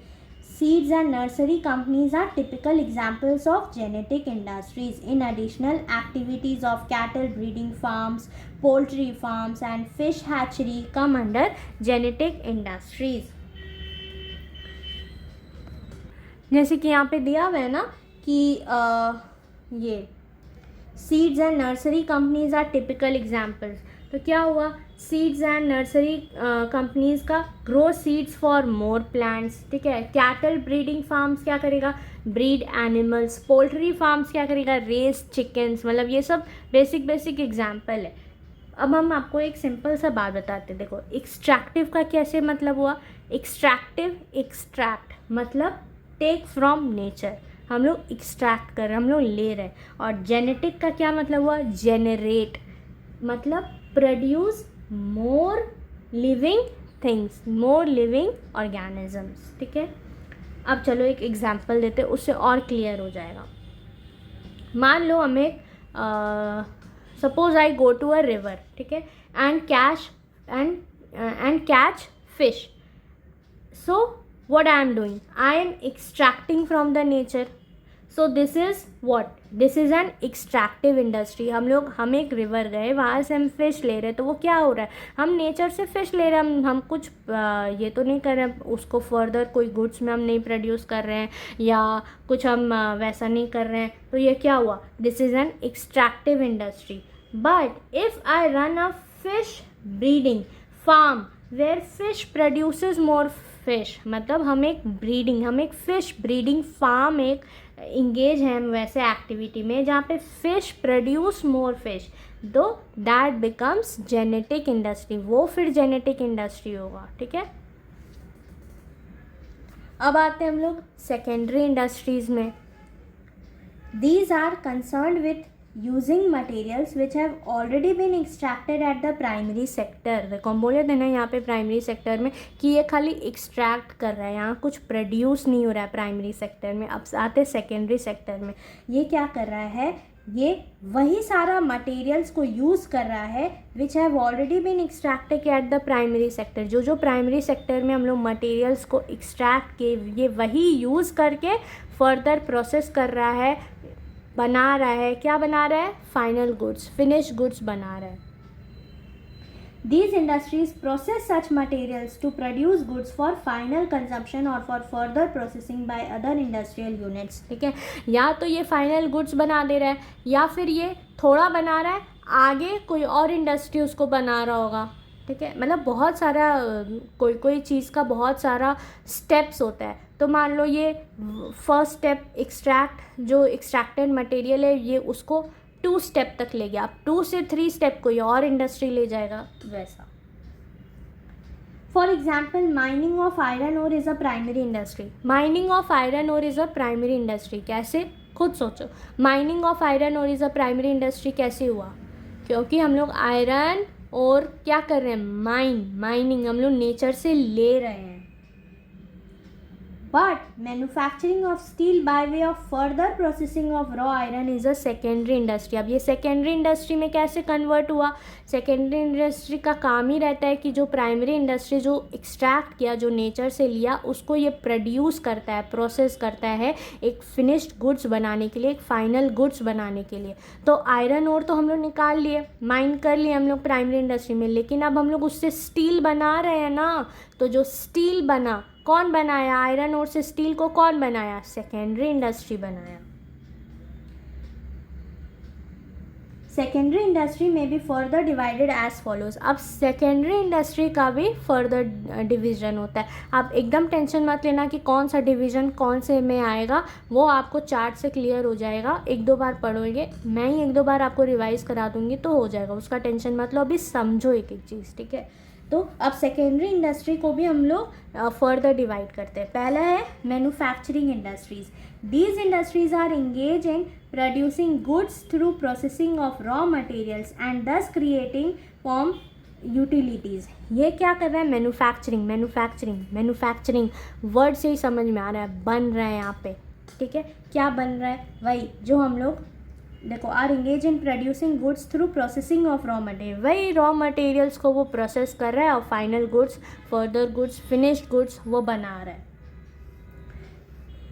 Seeds and nursery companies are typical examples of genetic industries. In additional activities of cattle breeding farms, poultry farms and fish hatchery come under genetic industries. जैसे कि यहाँ पे दिया हुआ है ना कि ये seeds and nursery companies are typical examples. तो क्या हुआ? सीड्स एंड नर्सरी कंपनीज का grow seeds for more plants. ठीक है, कैटल ब्रीडिंग फार्म्स क्या करेगा? Breed animals. पोल्ट्री फार्म्स क्या करेगा? Raise chickens. मतलब ये सब बेसिक एग्जाम्पल है. अब हम आपको एक सिंपल सा बात बताते हैं. देखो, एक्सट्रैक्टिव का कैसे मतलब हुआ? एक्सट्रैक्टिव, एक्सट्रैक्ट मतलब टेक फ्रॉम नेचर. हम लोग एक्सट्रैक्ट कर रहे हैं, हम लोग ले रहे हैं. और जेनेटिक का क्या मतलब हुआ? जेनरेट मतलब प्रोड्यूस मोर लिविंग थिंग्स, मोर लिविंग ऑर्गेनिजम्स. ठीक है, अब चलो एक एग्जांपल देते हैं, उससे और क्लियर हो जाएगा. मान लो हमें suppose I go to a river. ठीक है, and catch fish. So what I am doing? I am extracting from the nature. So this is what? This is an extractive industry. हम एक रिवर गए, वहाँ से हम फिश ले रहे हैं. तो वो क्या हो रहा है? हम नेचर से फिश ले रहे हैं. हम कुछ ये तो नहीं कर रहे हैं, उसको फर्दर कोई गुड्स में हम नहीं प्रोड्यूस कर रहे हैं या कुछ हम वैसा नहीं कर रहे हैं. तो ये क्या हुआ? This is an extractive industry. But if I run a fish breeding farm where fish produces more fish, मतलब हम एक फ़िश ब्रीडिंग फार्म एक इंगेज हैं हम वैसे एक्टिविटी में जहाँ पे फ़िश प्रोड्यूस मोर फिश, दो दैट बिकम्स जेनेटिक इंडस्ट्री. वो फिर जेनेटिक इंडस्ट्री होगा. ठीक है, अब आते हैं हम लोग सेकेंडरी इंडस्ट्रीज़ में. These are concerned with using materials which have already been extracted at the primary sector. देखो हम बोले थे ना यहाँ पे प्राइमरी सेक्टर में कि ये खाली एक्सट्रैक्ट कर रहा है, यहाँ कुछ प्रोड्यूस नहीं हो रहा है प्राइमरी सेक्टर में. अब आते सेकेंडरी सेक्टर में. ये क्या कर रहा है? ये वही सारा मटेरियल्स को यूज़ कर रहा है which have already been extracted at the primary sector. जो प्राइमरी सेक्टर में हम लोग मटेरियल्स को एक्सट्रैक्ट किए, ये वही यूज़ करके फर्दर प्रोसेस कर रहा है, बना रहा है. क्या बना रहा है? फाइनल गुड्स, फिनिश गुड्स बना रहा है. These industries process such materials to produce goods for final consumption or for further processing by other industrial units. ठीक है, या तो ये फाइनल गुड्स बना दे रहा है या फिर ये थोड़ा बना रहा है, आगे कोई और इंडस्ट्री उसको बना रहा होगा. ठीक है, मतलब बहुत सारा कोई चीज़ का बहुत सारा स्टेप्स होता है. तो मान लो ये फर्स्ट स्टेप जो एक्सट्रैक्टेड मटेरियल है ये उसको 2 स्टेप तक ले गया. अब 2 से 3 स्टेप कोई और इंडस्ट्री ले जाएगा वैसा. For example, mining of iron ore is a primary industry. Mining of iron ore is a primary industry. कैसे? खुद सोचो. Mining of iron ore is a primary industry कैसे हुआ? क्योंकि हम लोग आयरन और क्या कर रहे हैं? माइनिंग हम लोग नेचर से ले रहे हैं. But manufacturing of steel by way of further processing of raw iron is a secondary industry. अब ये secondary industry में कैसे convert हुआ? secondary industry का काम ही रहता है कि जो primary industry जो extract किया, जो nature से लिया, उसको ये produce करता है, process करता है एक finished goods बनाने के लिए, एक final goods बनाने के लिए. तो iron ore तो हम लोग निकाल लिए, mine कर लिए हम लोग primary industry में, लेकिन अब हम लोग उससे steel बना रहे हैं ना. तो जो steel बना, कौन बनाया? आयरन ओर से स्टील को कौन बनाया? सेकेंडरी इंडस्ट्री बनाया. सेकेंडरी इंडस्ट्री में be further divided as follows. अब सेकेंडरी इंडस्ट्री का भी फर्दर डिवीज़न होता है। आप एकदम टेंशन मत लेना कि कौन सा डिवीज़न कौन से में आएगा, वो आपको चार्ट से क्लियर हो जाएगा। एक दो बार पढ़ोगे, मैं ही एक दो बार आपको रिवाइज़ करा दूँगी तो हो जाएगा, उसका टेंशन मत लो। अभी समझो एक एक चीज़, ठीक है। तो अब सेकेंडरी इंडस्ट्री को भी हम लोग फर्दर डिवाइड करते हैं। पहला है manufacturing industries. These industries are engage in producing goods through processing of raw materials and thus creating form utilities। ये क्या कर रहा है? मैन्युफैक्चरिंग मैन्युफैक्चरिंग मैन्युफैक्चरिंग वर्ड से ही समझ में आ रहा है, बन रहा है यहाँ पे, ठीक है। क्या बन रहा है? वही जो हम लोग देखो, are engage in producing goods through processing of raw material. वही रॉ मटेरियल्स को वो प्रोसेस कर रहा है और final goods, further goods, finished goods वो बना रहा है।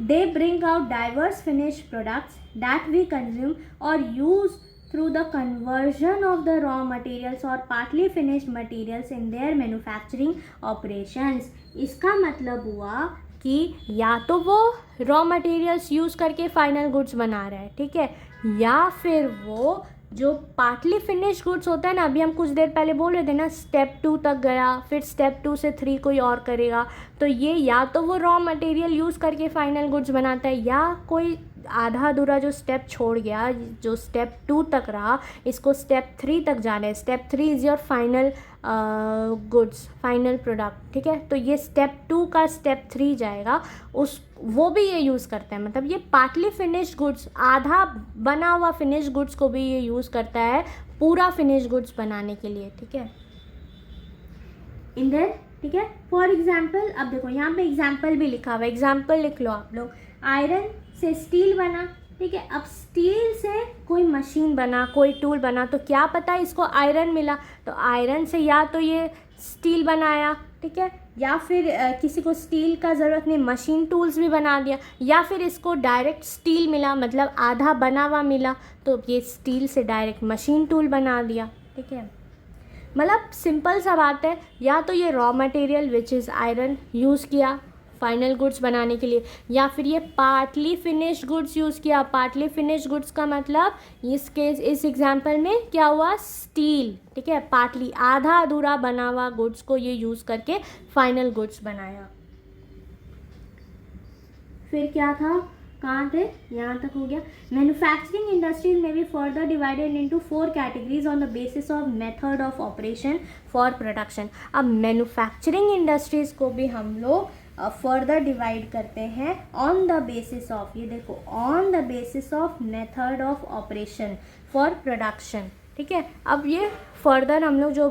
They bring out diverse finished products that we consume or use through the conversion of the raw materials or partly finished materials in their manufacturing operations। इसका मतलब हुआ कि या तो वो रॉ मटेरियल्स यूज़ करके फाइनल गुड्स बना रहा है, ठीक है, या फिर वो जो पार्टली फिनिश गुड्स होता है ना, अभी हम कुछ देर पहले बोल रहे थे ना, स्टेप 2 तक गया, फिर स्टेप 2 से 3 कोई और करेगा, तो ये या तो वो रॉ मटेरियल यूज़ करके फाइनल गुड्स बनाता है, या कोई आधा अधूरा जो स्टेप छोड़ गया, जो स्टेप 2 तक रहा, इसको स्टेप 3 तक जाना है। Step 3 is your final goods, final product, ठीक है। तो ये स्टेप 2 का स्टेप 3 जाएगा, उस वो भी ये यूज़ करता है। मतलब ये पार्टली फिनिश्ड गुड्स, आधा बना हुआ फिनिश्ड गुड्स को भी ये यूज़ करता है पूरा फिनिश्ड गुड्स बनाने के लिए, ठीक है। इन देयर, ठीक है। फॉर एग्जाम्पल, अब देखो यहाँ पे एग्जाम्पल भी लिखा हुआ है, एग्जाम्पल लिख लो आप लोग। आयरन से स्टील बना, ठीक है। अब स्टील से कोई मशीन बना, कोई टूल बना, तो क्या पता इसको आयरन मिला, तो आयरन से या तो ये स्टील बनाया, ठीक है, या फिर किसी को स्टील का ज़रूरत नहीं, मशीन टूल्स भी बना दिया, या फिर इसको डायरेक्ट स्टील मिला, मतलब आधा बना हुआ मिला, तो ये स्टील से डायरेक्ट मशीन टूल बना दिया, ठीक है। मतलब सिंपल सा बात है, या तो ये raw material which is iron use किया फाइनल गुड्स बनाने के लिए, या फिर ये पार्टली फिनिश्ड गुड्स यूज़ किया। पार्टली फिनिश्ड गुड्स का मतलब इस एग्जांपल में क्या हुआ? स्टील, ठीक है, पार्टली आधा अधूरा बना हुआ गुड्स को ये यूज़ करके फाइनल गुड्स बनाया। फिर क्या था, कहाँ थे, यहाँ तक हो गया। मैन्युफैक्चरिंग इंडस्ट्रीज में be further divided into 4 categories on the basis of method of operation for production. अब मैन्युफैक्चरिंग इंडस्ट्रीज को भी हम लोग फर्दर डिवाइड करते हैं ऑन द बेसिस ऑफ, ये देखो, on the basis of method of operation for production, ठीक है। अब ये फर्दर हम लोग जो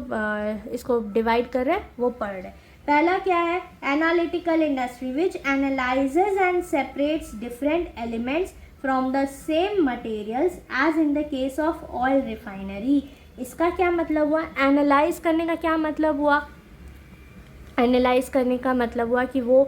इसको डिवाइड कर रहे हैं वो पढ़ रहे हैं। पहला क्या है? Analytical industry which analyses and separates different elements from the same materials as in the case of oil refinery. इसका क्या मतलब हुआ? एनालाइज करने का क्या मतलब हुआ? एनालाइज करने का मतलब हुआ कि वो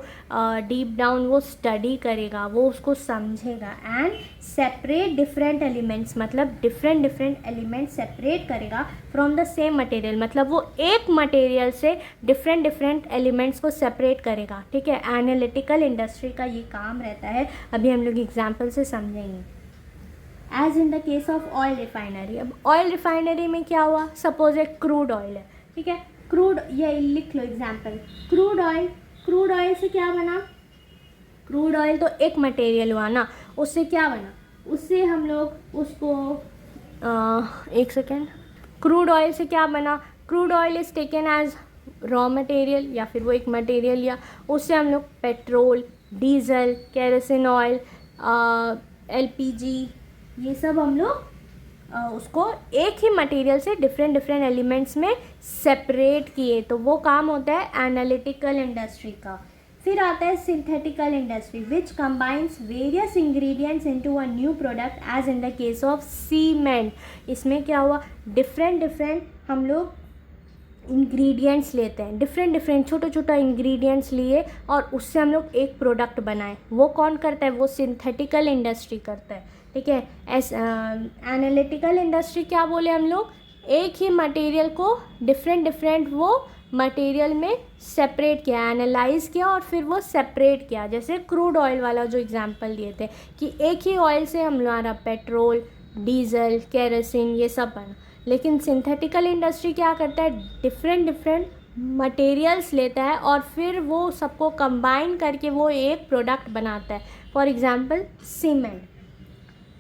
डीप डाउन वो स्टडी करेगा, वो उसको समझेगा। एंड सेपरेट डिफरेंट एलिमेंट्स, मतलब डिफरेंट एलिमेंट्स सेपरेट करेगा फ्रॉम द सेम मटेरियल, मतलब वो एक मटेरियल से डिफरेंट एलिमेंट्स को सेपरेट करेगा, ठीक है। एनालिटिकल इंडस्ट्री का ये काम रहता है, अभी हम लोग एग्जाम्पल से समझेंगे। As in the case of oil refinery. अब ऑयल रिफाइनरी में क्या हुआ? सपोज एक क्रूड ऑयल है, ठीक है, क्रूड, ये लिख लो एग्जाम्पल। क्रूड ऑयल से क्या बना? क्रूड ऑयल तो एक मटेरियल हुआ ना, उससे क्या बना? उससे हम लोग उसको एक सेकेंड, क्रूड ऑयल से क्या बना? Crude oil is taken as raw material, या फिर वो एक मटेरियल लिया, उससे हम लोग petrol, diesel, kerosene oil, LPG, ये सब हम लोग उसको एक ही मटेरियल से डिफरेंट एलिमेंट्स में सेपरेट किए, तो वो काम होता है एनालिटिकल इंडस्ट्री का। फिर आता है synthetical industry which combines various ingredients into a new product as in the case of cement. इसमें क्या हुआ? डिफरेंट हम लोग इंग्रेडिएंट्स लेते हैं, डिफरेंट छोटा इंग्रेडिएंट्स लिए और उससे हम लोग एक प्रोडक्ट बनाए। वो कौन करता है? वो सिंथेटिकल इंडस्ट्री करता है, ठीक है। एनालिटिकल इंडस्ट्री क्या बोले हम लोग? एक ही मटेरियल को डिफरेंट वो मटेरियल में सेपरेट किया, एनालाइज किया और फिर वो सेपरेट किया। जैसे क्रूड ऑयल वाला जो एग्जांपल दिए थे कि एक ही ऑयल से हमारा पेट्रोल, डीजल, केरोसिन, ये सब बना। लेकिन सिंथेटिकल इंडस्ट्री क्या करता है, डिफरेंट डिफरेंट मटेरियल्स लेता है और फिर वो सबको कंबाइन करके वो एक प्रोडक्ट बनाता है। For example cement.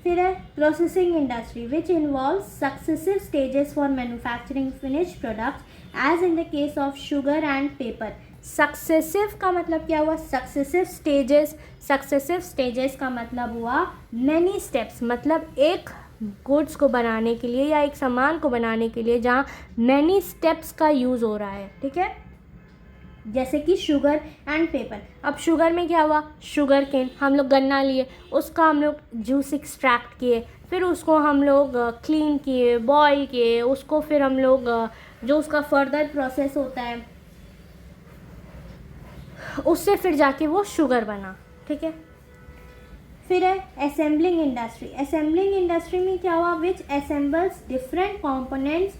फिर है processing industry which involve successive stages for manufacturing finished products as in the case of sugar and paper. Successive का मतलब क्या हुआ, सक्सेसिव स्टेजेस। सक्सेसिव स्टेजेस का मतलब हुआ मैनी स्टेप्स, मतलब एक गुड्स को बनाने के लिए या एक सामान को बनाने के लिए जहाँ मैनी स्टेप्स का यूज़ हो रहा है, ठीक है। जैसे कि शुगर एंड पेपर। अब शुगर में क्या हुआ, शुगर केन, हम लोग गन्ना लिए, उसका हम लोग जूस एक्सट्रैक्ट किए, फिर उसको हम लोग क्लीन किए, बॉयल किए, उसको फिर हम लोग जो उसका फर्दर प्रोसेस होता है उससे फिर जाके वो शुगर बना, ठीक है। फिर है असेंबलिंग इंडस्ट्री। असेंबलिंग इंडस्ट्री में क्या हुआ, which assembles different components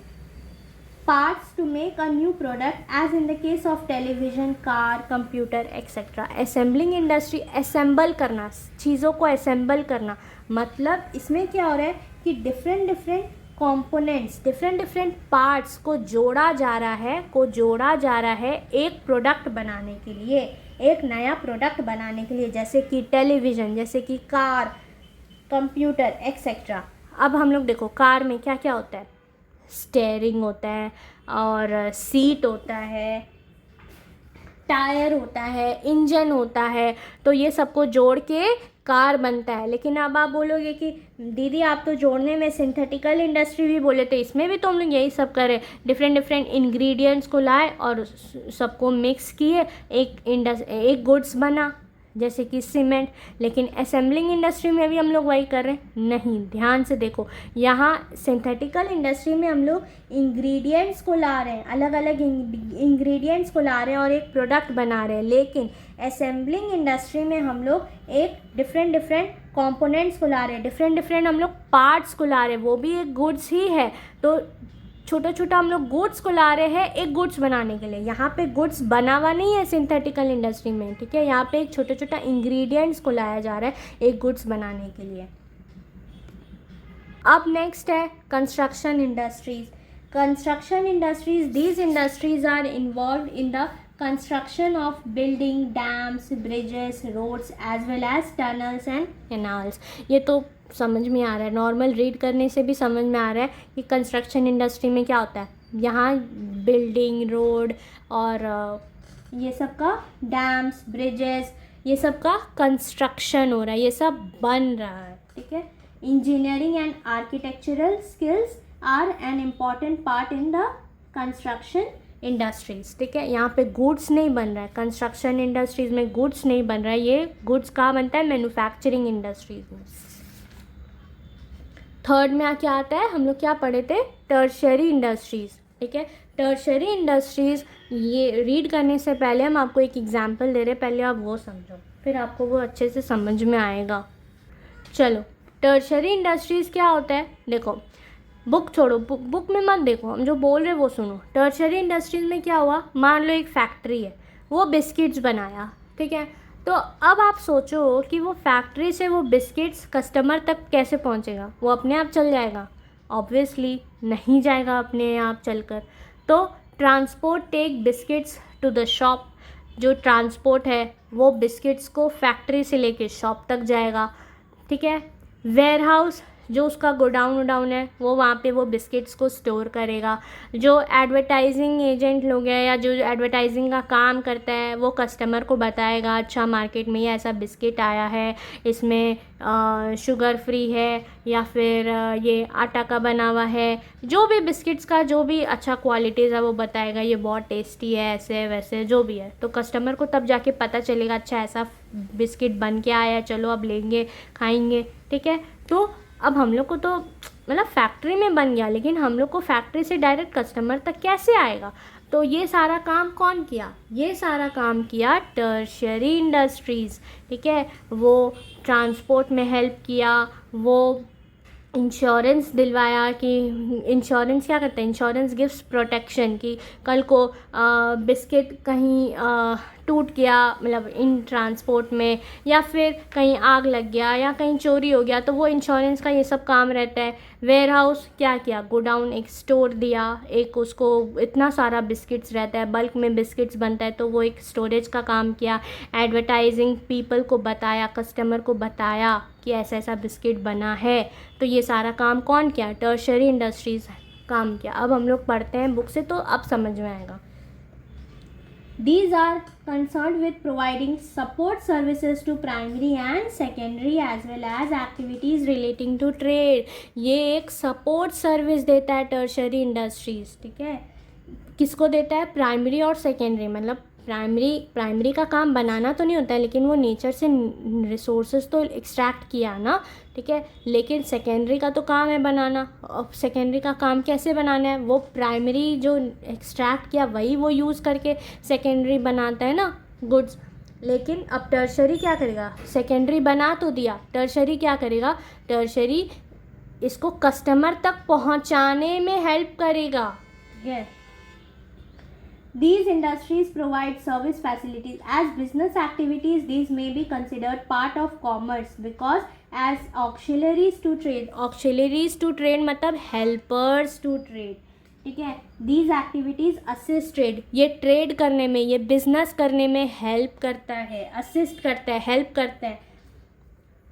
parts to make a new product as in the case of television, car, computer etcetera. Assembling industry, assemble करना, चीज़ों को असेंबल करना, मतलब इसमें क्या हो रहा है कि different different components, different different parts को जोड़ा जा रहा है एक प्रोडक्ट बनाने के लिए, एक नया प्रोडक्ट बनाने के लिए, जैसे कि टेलीविज़न, जैसे कि कार, कंप्यूटर एक्सेट्रा। अब हम लोग देखो कार में क्या क्या होता है, स्टेयरिंग होता है और सीट होता है, टायर होता है, इंजन होता है, तो ये सबको जोड़ के कार बनता है। लेकिन अब आप बोलोगे कि दीदी आप तो जोड़ने में सिंथेटिकल इंडस्ट्री भी बोले, तो इसमें भी तो हम लोग यही सब करें, डिफरेंट डिफरेंट इंग्रेडिएंट्स को लाए और सबको मिक्स किए, एक गुड्स बना, जैसे कि सीमेंट। लेकिन असेंबलिंग इंडस्ट्री में भी हम लोग वही कर रहे हैं, नहीं। ध्यान से देखो, यहाँ सिंथेटिकल इंडस्ट्री में हम लोग इंग्रेडिएंट्स को ला रहे हैं, अलग अलग इंग्रेडिएंट्स को ला रहे हैं और एक प्रोडक्ट बना रहे हैं। लेकिन असेंबलिंग इंडस्ट्री में हम लोग एक डिफरेंट डिफरेंट कंपोनेंट्स को ला रहे हैं, डिफरेंट डिफरेंट हम लोग पार्ट्स को ला रहे हैं, वो भी एक गुड्स ही है। तो छोटा छोटा हम लोग गुड्स को ला रहे हैं एक गुड्स बनाने के लिए। यहाँ पे गुड्स बना हुआ नहीं है सिंथेटिकल इंडस्ट्री में, ठीक है। यहाँ पे एक छोटा छोटा इंग्रेडिएंट्स को लाया जा रहा है एक गुड्स बनाने के लिए। अब नेक्स्ट है construction industries. Construction industries, these industries are involve in the construction of building, dams, bridges, roads as well as tunnels and canals। ये तो समझ में आ रहा है, नॉर्मल रीड करने से भी समझ में आ रहा है कि कंस्ट्रक्शन इंडस्ट्री में क्या होता है। यहाँ बिल्डिंग, रोड और ये सब का, डैम्स, ब्रिजेस, ये सब का कंस्ट्रक्शन हो रहा है, ये सब बन रहा है, ठीक है। Engineering and architectural skills are an important part in the construction industries, ठीक है। यहाँ पे गुड्स नहीं बन रहा है, कंस्ट्रक्शन इंडस्ट्रीज़ में गुड्स नहीं बन रहा है, ये गुड्स कहाँ बनता है, मैन्युफैक्चरिंग इंडस्ट्रीज़ में। थर्ड में क्या आता है, हम लोग क्या पढ़े थे, टर्शियरी इंडस्ट्रीज़, ठीक है। टर्शियरी इंडस्ट्रीज़, ये रीड करने से पहले हम आपको एक एग्जांपल दे रहे हैं, पहले आप वो समझो, फिर आपको वो अच्छे से समझ में आएगा। चलो, टर्शियरी इंडस्ट्रीज़ क्या होता है, देखो बुक छोड़ो, बुक में मत देखो, हम जो बोल रहे वो सुनो। टर्शियरी इंडस्ट्रीज में क्या हुआ, मान लो एक फैक्ट्री है, वो बिस्किट्स बनाया, ठीक है। तो अब आप सोचो कि वो फैक्ट्री से वो बिस्किट्स कस्टमर तक कैसे पहुंचेगा, वो अपने आप चल जाएगा? ऑब्वियसली नहीं जाएगा अपने आप चलकर। तो transport take biscuits to the shop, जो ट्रांसपोर्ट है वो बिस्किट्स को फैक्ट्री से लेके शॉप तक जाएगा, ठीक है। वेयर हाउस, जो उसका गोडाउन है वो वहाँ पे वो बिस्किट्स को स्टोर करेगा। जो एडवर्टाइजिंग एजेंट लोग हैं या जो एडवर्टाइजिंग का काम करता है वो कस्टमर को बताएगा, अच्छा मार्केट में ये ऐसा बिस्किट आया है, इसमें शुगर फ्री है या फिर ये आटा का बना हुआ है, जो भी बिस्किट्स का जो भी अच्छा क्वालिटीज़ है वो बताएगा, ये बहुत टेस्टी है, ऐसे वैसे जो भी है। तो कस्टमर को तब जाके पता चलेगा, अच्छा ऐसा बिस्किट बन के आया, चलो अब लेंगे, खाएंगे, ठीक है। तो अब हम लोग को तो मतलब फैक्ट्री में बन गया, लेकिन हम लोग को फैक्ट्री से डायरेक्ट कस्टमर तक कैसे आएगा? तो ये सारा काम कौन किया? ये सारा काम किया टर्शियरी इंडस्ट्रीज़, ठीक है। वो ट्रांसपोर्ट में हेल्प किया, वो इंश्योरेंस दिलवाया कि इंश्योरेंस क्या करता है, इंश्योरेंस गिव्स प्रोटेक्शन कि कल को बिस्किट कहीं टूट गया, मतलब इन ट्रांसपोर्ट में, या फिर कहीं आग लग गया या कहीं चोरी हो गया, तो वो इंश्योरेंस का ये सब काम रहता है। वेयर हाउस क्या किया, गोडाउन, एक स्टोर दिया, एक उसको इतना सारा बिस्किट्स रहता है, बल्क में बिस्किट्स बनता है, तो वो एक स्टोरेज का काम किया। एडवर्टाइजिंग, पीपल को बताया, कस्टमर को बताया कि ऐसा ऐसा बिस्किट बना है, तो ये सारा काम कौन किया, टर्शरी इंडस्ट्रीज़ काम किया। अब हम लोग पढ़ते हैं बुक से तो अब समझ में आएगा। These are concerned with providing support services to primary and secondary as well as activities relating to trade। ये एक सपोर्ट सर्विस देता है टर्शरी इंडस्ट्रीज, ठीक है। किसको देता है, प्राइमरी और सेकेंडरी, मतलब प्राइमरी का काम बनाना तो नहीं होता है, लेकिन वो नेचर से रिसोर्सेज तो एक्सट्रैक्ट किया ना, ठीक है। लेकिन सेकेंडरी का तो काम है बनाना, अब सेकेंडरी का काम कैसे बनाना है, वो प्राइमरी जो एक्सट्रैक्ट किया वही वो यूज़ करके सेकेंडरी बनाता है ना गुड्स। लेकिन अब टर्शरी क्या करेगा, सेकेंडरी बना तो दिया, टर्शरी क्या करेगा, टर्शरी इसको कस्टमर तक पहुंचाने में हेल्प करेगा, ठीक है। These industries provide service facilities as business activities. These may be considered part of commerce because as auxiliaries to trade. Auxiliaries to trade मतलब helpers to trade, ठीक है। These activities assist trade. ये trade करने में, ये business करने में help करता है, असिस्ट करता है, हेल्प करता है।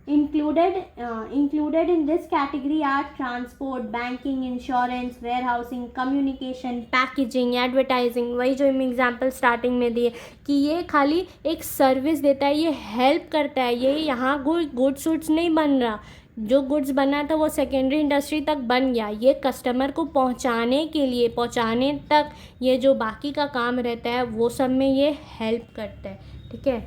Included in this category are transport, banking, insurance, warehousing, communication, packaging, advertising। वही जो मैं एग्जांपल स्टार्टिंग में दिए कि ये खाली एक सर्विस देता है, ये हेल्प करता है। ये यहाँ गुड्स वुड्स नहीं बन रहा, जो गुड्स बना था वो सेकेंडरी इंडस्ट्री तक बन गया, ये कस्टमर को पहुँचाने के लिए, पहुँचाने तक ये जो बाकी का काम रहता है वो सब में ये हेल्प करता है, ठीक है।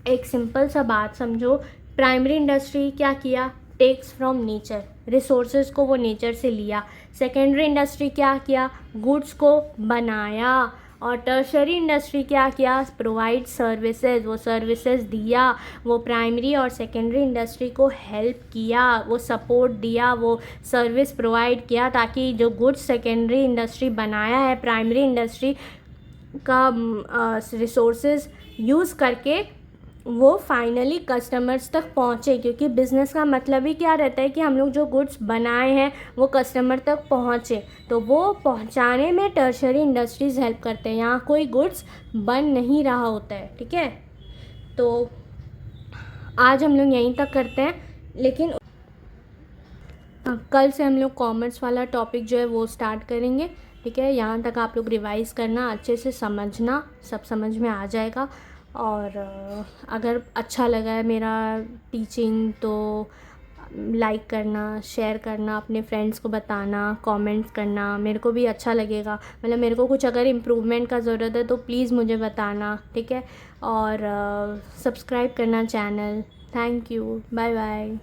एक सिंपल सा बात समझो, प्राइमरी इंडस्ट्री क्या किया, टेक्स फ्रॉम नेचर, रिसोर्सेज को वो नेचर से लिया। सेकेंडरी इंडस्ट्री क्या किया, गुड्स को बनाया। और टर्शरी इंडस्ट्री क्या किया, प्रोवाइड सर्विसेज, वो सर्विसेज दिया, वो प्राइमरी और सेकेंडरी इंडस्ट्री को हेल्प किया, वो सपोर्ट दिया, वो सर्विस प्रोवाइड किया, ताकि जो गुड्स सेकेंडरी इंडस्ट्री बनाया है प्राइमरी इंडस्ट्री का रिसोर्सेज यूज़ करके वो फाइनली कस्टमर्स तक पहुँचे। क्योंकि बिज़नेस का मतलब ही क्या रहता है कि हम लोग जो गुड्स बनाए हैं वो कस्टमर तक पहुँचे, तो वो पहुँचाने में टर्शरी इंडस्ट्रीज़ हेल्प करते हैं। यहाँ कोई गुड्स बन नहीं रहा होता है, ठीक है। तो आज हम लोग यहीं तक करते हैं, लेकिन कल से हम लोग कॉमर्स वाला टॉपिक जो है वो स्टार्ट करेंगे, ठीक है। यहाँ तक आप लोग रिवाइज़ करना, अच्छे से समझना, सब समझ में आ जाएगा। और अगर अच्छा लगा है मेरा टीचिंग तो लाइक करना, शेयर करना, अपने फ्रेंड्स को बताना, कमेंट्स करना, मेरे को भी अच्छा लगेगा। मतलब मेरे को कुछ अगर इम्प्रूवमेंट का ज़रूरत है तो प्लीज़ मुझे बताना, ठीक है। और सब्सक्राइब करना channel. Thank you, bye bye.